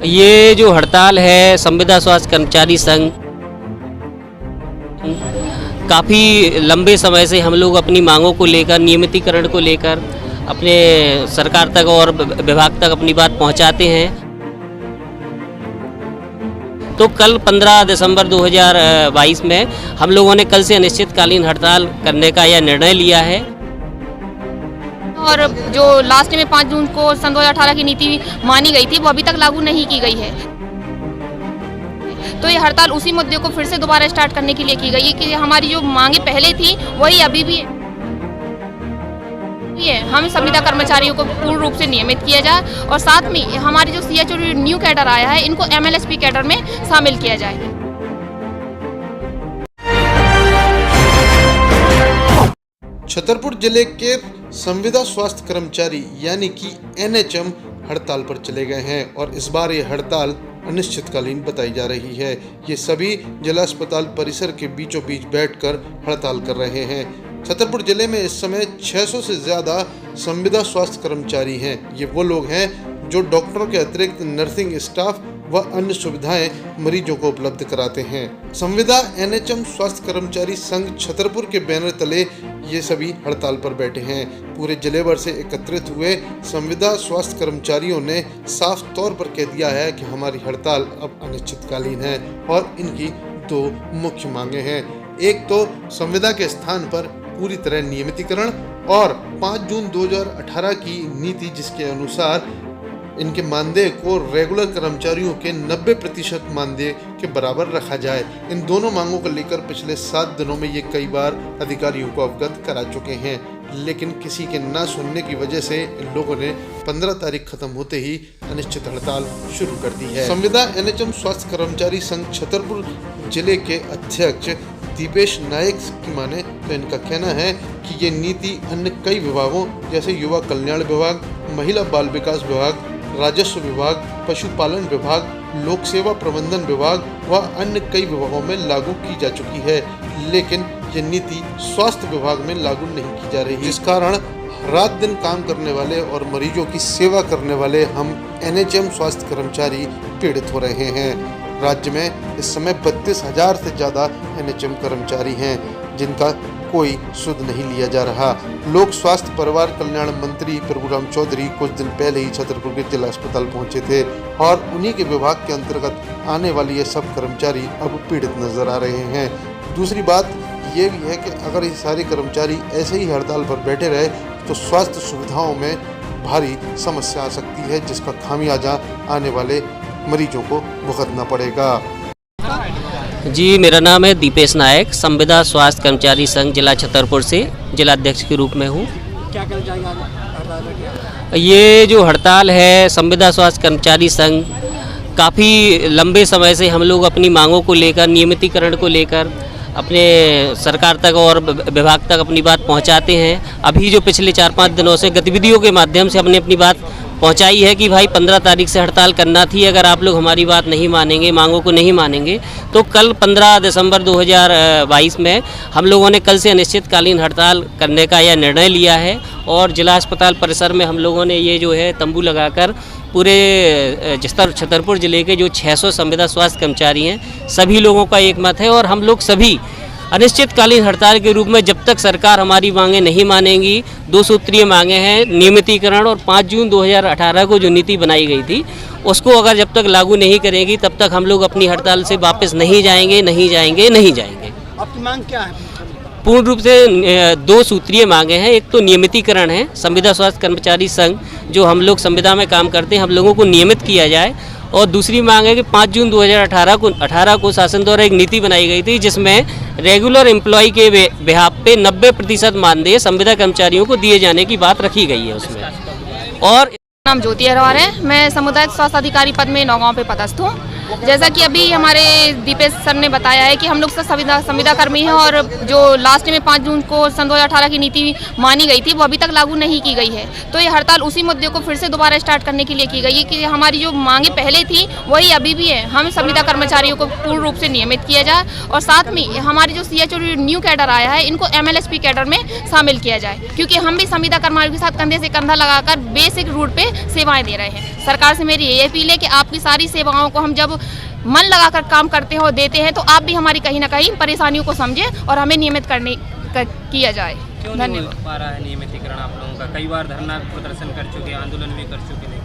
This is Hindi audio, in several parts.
ये जो हड़ताल है संविदा स्वास्थ्य कर्मचारी संघ, काफ़ी लंबे समय से हम लोग अपनी मांगों को लेकर, नियमितीकरण को लेकर अपने सरकार तक और विभाग तक अपनी बात पहुंचाते हैं। तो कल 15 दिसंबर 2022 में हम लोगों ने कल से अनिश्चितकालीन हड़ताल करने का यह निर्णय लिया है। और जो लास्ट में 5 जून को सन 2018 की नीति मानी गई थी वो अभी तक लागू नहीं की गई है। तो ये हड़ताल उसी मुद्दे को फिर से दोबारा स्टार्ट करने के लिए की गई है कि हमारी जो मांगे पहले थी वही अभी भी है। हम संविदा कर्मचारियों को पूर्ण रूप से नियमित किया जाए और साथ में हमारी जो सीएचओ न्यू कैडर आया है इनको एमएलएसपी कैडर में शामिल किया जाए। छतरपुर जिले के संविदा स्वास्थ्य कर्मचारी यानी कि एनएचएम हड़ताल पर चले गए हैं और इस बार ये हड़ताल अनिश्चितकालीन बताई जा रही है। ये सभी जिला अस्पताल परिसर के बीचों बीच बैठकर हड़ताल कर रहे हैं। छतरपुर जिले में इस समय 600 से ज़्यादा संविदा स्वास्थ्य कर्मचारी हैं। ये वो लोग हैं जो डॉक्टरों के अतिरिक्त नर्सिंग स्टाफ व अन्य सुविधाएं मरीजों को उपलब्ध कराते हैं। संविदा एनएचएम स्वास्थ्य कर्मचारी संघ छतरपुर के बैनर तले ये सभी हड़ताल पर बैठे हैं। पूरे जिले भर से एकत्रित हुए संविदा स्वास्थ्य कर्मचारियों ने साफ तौर पर कह दिया है कि हमारी हड़ताल अब अनिश्चितकालीन है और इनकी 2 मुख्य मांगे हैं। एक तो संविदा के स्थान पर पूरी तरह नियमितीकरण और 5 जून 2018 की नीति जिसके अनुसार इनके मानदेय को रेगुलर कर्मचारियों के 90% मानदेय के बराबर रखा जाए। इन दोनों मांगों को लेकर पिछले 7 दिनों में ये कई बार अधिकारियों को अवगत करा चुके हैं, लेकिन किसी के ना सुनने की वजह से इन लोगों ने 15 तारीख खत्म होते ही अनिश्चित हड़ताल शुरू कर दी है। संविदा एनएचएम स्वास्थ्य कर्मचारी संघ छतरपुर जिले के अध्यक्ष दीपेश नायक की माने तो इनका कहना है कि ये नीति अन्य कई विभागों जैसे युवा कल्याण विभाग, महिला बाल विकास विभाग, राजस्व विभाग, पशुपालन विभाग, लोक सेवा प्रबंधन विभाग व अन्य कई विभागों में लागू की जा चुकी है, लेकिन ये नीति स्वास्थ्य विभाग में लागू नहीं की जा रही, जिस कारण रात दिन काम करने वाले और मरीजों की सेवा करने वाले हम एनएचएम स्वास्थ्य कर्मचारी पीड़ित हो रहे हैं। राज्य में इस समय 32,000 से ज़्यादा एनएचएम कर्मचारी हैं जिनका कोई सुध नहीं लिया जा रहा। लोक स्वास्थ्य परिवार कल्याण मंत्री प्रभुराम चौधरी कुछ दिन पहले ही छतरपुर के जिला अस्पताल पहुंचे थे और उन्हीं के विभाग के अंतर्गत आने वाली ये सब कर्मचारी अब पीड़ित नजर आ रहे हैं। दूसरी बात ये भी है कि अगर ये सारे कर्मचारी ऐसे ही हड़ताल पर बैठे रहे तो स्वास्थ्य सुविधाओं में भारी समस्या आ सकती है, जिसका खामियाजा आने वाले मरीजों को भुगतना पड़ेगा। जी, मेरा नाम है दीपेश नायक, संविदा स्वास्थ्य कर्मचारी संघ जिला छतरपुर से जिला अध्यक्ष के रूप में हूँ। क्या कहना चाहेंगे? ये जो हड़ताल है संविदा स्वास्थ्य कर्मचारी संघ, काफ़ी लंबे समय से हम लोग अपनी मांगों को लेकर, नियमितीकरण को लेकर अपने सरकार तक और विभाग तक अपनी बात पहुंचाते हैं। अभी जो पिछले 4-5 दिनों से गतिविधियों के माध्यम से हमने अपनी बात पहुंचाई है कि भाई 15 तारीख से हड़ताल करना थी। अगर आप लोग हमारी बात नहीं मानेंगे, मांगों को नहीं मानेंगे, तो कल 15 दिसंबर 2022 में हम लोगों ने कल से अनिश्चितकालीन हड़ताल करने का यह निर्णय लिया है और जिला अस्पताल परिसर में हम लोगों ने ये जो है तंबू लगाकर पूरे छतरपुर जिले के जो 600 संविदा स्वास्थ्य कर्मचारी हैं सभी लोगों का एक मत है और हम लोग सभी अनिश्चितकालीन हड़ताल के रूप में जब तक सरकार हमारी मांगें नहीं मानेंगी, 2 सूत्रीय मांगे हैं नियमितीकरण और 5 जून 2018 को जो नीति बनाई गई थी उसको अगर जब तक लागू नहीं करेंगी तब तक हम लोग अपनी हड़ताल से वापस नहीं जाएंगे, नहीं जाएंगे, नहीं जाएंगे। आपकी मांग क्या है? पूर्ण रूप से 2 सूत्रीय मांगे हैं। एक तो नियमितीकरण है, संविदा स्वास्थ्य कर्मचारी संघ जो हम लोग संविदा में काम करते हैं हम लोगों को नियमित किया जाए और दूसरी मांग है कि 5 जून 2018 को शासन द्वारा एक नीति बनाई गई थी जिसमें रेगुलर एम्प्लॉय के बिहाफ पे 90% मानदेय संविदा कर्मचारियों को दिए जाने की बात रखी गई है उसमें। और नाम ज्योति अरोड़ा है, मैं समुदाय स्वास्थ्य अधिकारी पद में नौगांव पे पदस्थ हूँ। जैसा कि अभी हमारे दीपेश सर ने बताया है कि हम लोग सब संविदा कर्मी हैं और जो लास्ट में 5 जून को सन 2018 की नीति मानी गई थी वो अभी तक लागू नहीं की गई है। तो ये हड़ताल उसी मुद्दे को फिर से दोबारा स्टार्ट करने के लिए की गई है कि हमारी जो मांगे पहले थी वही अभी भी है। हम संविदा कर्मचारियों को पूर्ण रूप से नियमित किया जाए और साथ में हमारी जो सीएचओ न्यू कैडर आया है इनको एमएलएसपी कैडर में शामिल किया जाए, क्योंकि हम भी संविदा कर्मचारियों के साथ कंधे से कंधा लगाकर बेसिक रूट पे सेवाएं दे रहे हैं। सरकार से मेरी यही अपील है कि आपकी सारी सेवाओं को हम जब मन लगाकर काम करते हैं और देते हैं तो आप भी हमारी कहीं ना कहीं परेशानियों को समझें और हमें नियमित किया जाए। क्यों नहीं हो पा रहा है नियमितीकरण आप लोगों का? कई बार धरना प्रदर्शन कर चुके, आंदोलन भी कर चुके, लेकिन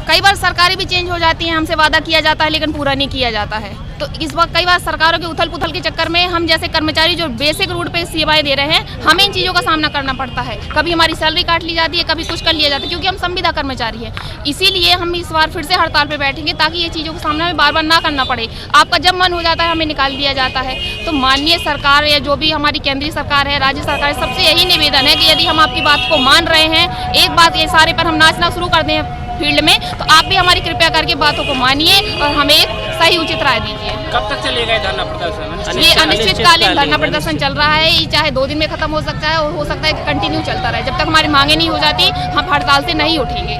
कई बार सरकारें भी चेंज हो जाती हैं, हमसे वादा किया जाता है लेकिन पूरा नहीं किया जाता है। तो इस वक्त कई बार सरकारों के उथल पुथल के चक्कर में हम जैसे कर्मचारी जो बेसिक रूट पे सेवाएं दे रहे हैं, हमें इन चीज़ों का सामना करना पड़ता है। कभी हमारी सैलरी काट ली जाती है, कभी कुछ कर लिया जाता है, क्योंकि हम संविदा कर्मचारी हैं। इसीलिए हम इस बार फिर से हड़ताल पे बैठेंगे ताकि ये चीज़ों का सामना हमें बार बार ना करना पड़े। आपका जब मन हो जाता है हमें निकाल दिया जाता है। तो माननीय सरकार या जो भी हमारी केंद्रीय सरकार है, राज्य सरकार है, सबसे यही निवेदन है कि यदि हम आपकी बात को मान रहे हैं, एक बात ये सारे पर हम नाचना शुरू कर दें फील्ड में, तो आप भी हमारी कृपया करके बातों को मानिए और हमें एक सही उचित राय दीजिए। कब तक चलेगा ये धरना प्रदर्शन? ये अनिश्चितकालीन धरना प्रदर्शन चल रहा है। ये चाहे 2 दिन में खत्म हो सकता है और हो सकता है कि कंटिन्यू चलता रहे। जब तक हमारी मांगे नहीं हो जाती हम हड़ताल से नहीं उठेंगे।